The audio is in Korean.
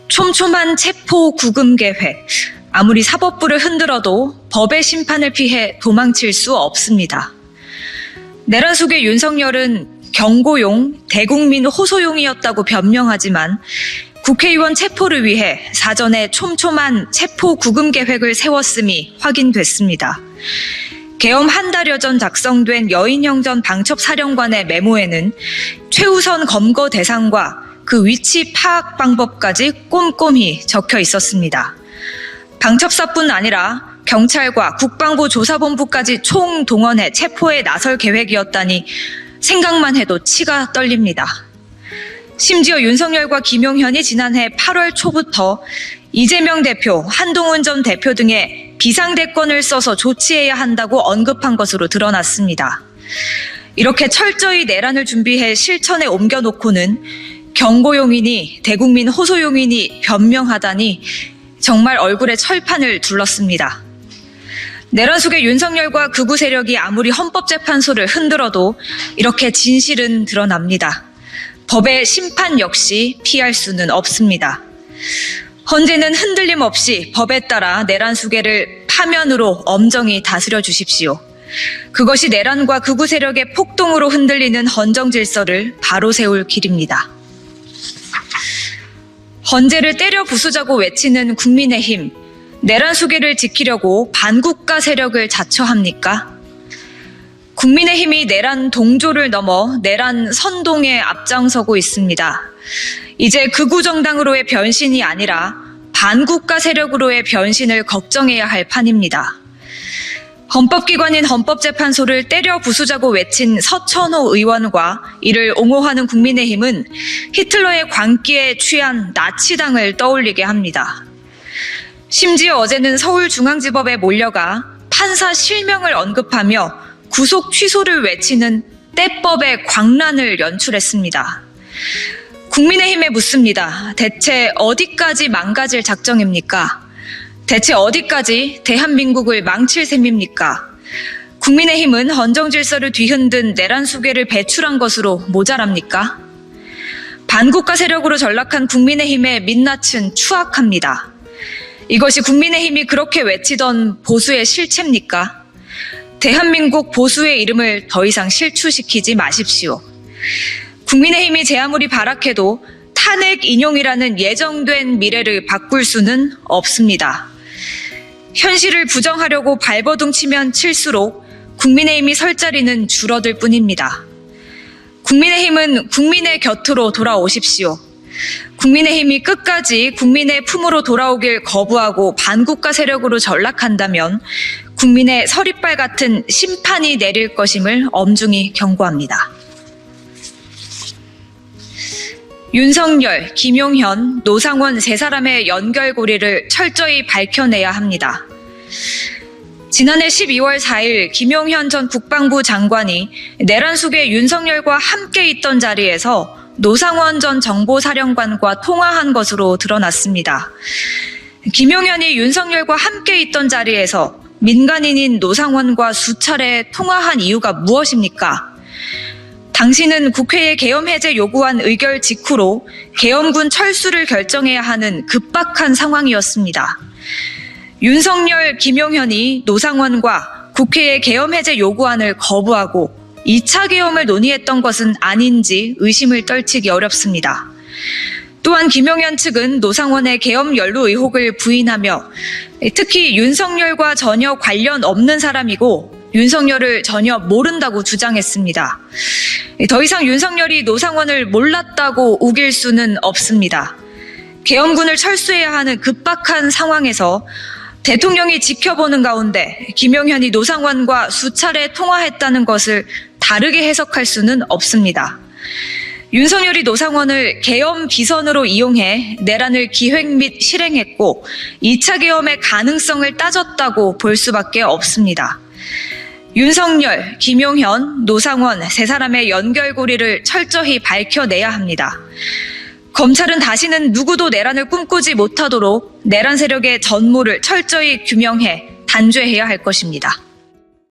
촘촘한 체포 구금 계획. 아무리 사법부를 흔들어도 법의 심판을 피해 도망칠 수 없습니다. 내란 속의 윤석열은 경고용, 대국민 호소용이었다고 변명하지만 국회의원 체포를 위해 사전에 촘촘한 체포 구금 계획을 세웠음이 확인됐습니다. 계엄 한 달여 전 작성된 여인형전 방첩사령관의 메모에는 최우선 검거 대상과 그 위치 파악 방법까지 꼼꼼히 적혀 있었습니다. 방첩사뿐 아니라 경찰과 국방부 조사본부까지 총동원해 체포에 나설 계획이었다니 생각만 해도 치가 떨립니다. 심지어 윤석열과 김용현이 지난해 8월 초부터 이재명 대표, 한동훈 전 대표 등의 비상대권을 써서 조치해야 한다고 언급한 것으로 드러났습니다. 이렇게 철저히 내란을 준비해 실천에 옮겨놓고는 경고용이니 대국민 호소용이니 변명하다니 정말 얼굴에 철판을 둘렀습니다. 내란 속의 윤석열과 극우 세력이 아무리 헌법재판소를 흔들어도 이렇게 진실은 드러납니다. 법의 심판 역시 피할 수는 없습니다. 헌재는 흔들림 없이 법에 따라 내란 수계를 파면으로 엄정히 다스려 주십시오. 그것이 내란과 극우 세력의 폭동으로 흔들리는 헌정 질서를 바로 세울 길입니다. 헌재를 때려 부수자고 외치는 국민의힘, 내란 수계를 지키려고 반국가 세력을 자처합니까? 국민의힘이 내란 동조를 넘어 내란 선동에 앞장서고 있습니다. 이제 극우 정당으로의 변신이 아니라 반국가 세력으로의 변신을 걱정해야 할 판입니다. 헌법기관인 헌법재판소를 때려 부수자고 외친 서천호 의원과 이를 옹호하는 국민의힘은 히틀러의 광기에 취한 나치당을 떠올리게 합니다. 심지어 어제는 서울중앙지법에 몰려가 판사 실명을 언급하며 구속 취소를 외치는 때법의 광란을 연출했습니다. 국민의힘에 묻습니다. 대체 어디까지 망가질 작정입니까? 대체 어디까지 대한민국을 망칠 셈입니까? 국민의힘은 헌정질서를 뒤흔든 내란 수계를 배출한 것으로 모자랍니까? 반국가 세력으로 전락한 국민의힘의 민낯은 추악합니다. 이것이 국민의힘이 그렇게 외치던 보수의 실체입니까? 대한민국 보수의 이름을 더 이상 실추시키지 마십시오. 국민의힘이 제 아무리 발악해도 탄핵 인용이라는 예정된 미래를 바꿀 수는 없습니다. 현실을 부정하려고 발버둥 치면 칠수록 국민의힘이 설 자리는 줄어들 뿐입니다. 국민의힘은 국민의 곁으로 돌아오십시오. 국민의힘이 끝까지 국민의 품으로 돌아오길 거부하고 반국가 세력으로 전락한다면 국민의 서리빨 같은 심판이 내릴 것임을 엄중히 경고합니다. 윤석열, 김용현, 노상원 세 사람의 연결고리를 철저히 밝혀내야 합니다. 지난해 12월 4일 김용현 전 국방부 장관이 내란 속에 윤석열과 함께 있던 자리에서 노상원 전 정보사령관과 통화한 것으로 드러났습니다. 김용현이 윤석열과 함께 있던 자리에서 민간인인 노상원과 수차례 통화한 이유가 무엇입니까? 당시는 국회에 계엄 해제 요구한 의결 직후로 계엄군 철수를 결정해야 하는 급박한 상황이었습니다. 윤석열, 김용현이 노상원과 국회의 계엄 해제 요구안을 거부하고 2차 계엄을 논의했던 것은 아닌지 의심을 떨치기 어렵습니다. 또한 김용현 측은 노상원의 계엄 연루 의혹을 부인하며 특히 윤석열과 전혀 관련 없는 사람이고 윤석열을 전혀 모른다고 주장했습니다. 더 이상 윤석열이 노상원을 몰랐다고 우길 수는 없습니다. 계엄군을 철수해야 하는 급박한 상황에서 대통령이 지켜보는 가운데 김용현이 노상원과 수차례 통화했다는 것을 다르게 해석할 수는 없습니다. 윤석열이 노상원을 계엄 비선으로 이용해 내란을 기획 및 실행했고 2차 계엄의 가능성을 따졌다고 볼 수밖에 없습니다. 윤석열, 김용현, 노상원 세 사람의 연결고리를 철저히 밝혀내야 합니다. 검찰은 다시는 누구도 내란을 꿈꾸지 못하도록 내란 세력의 전모를 철저히 규명해 단죄해야 할 것입니다.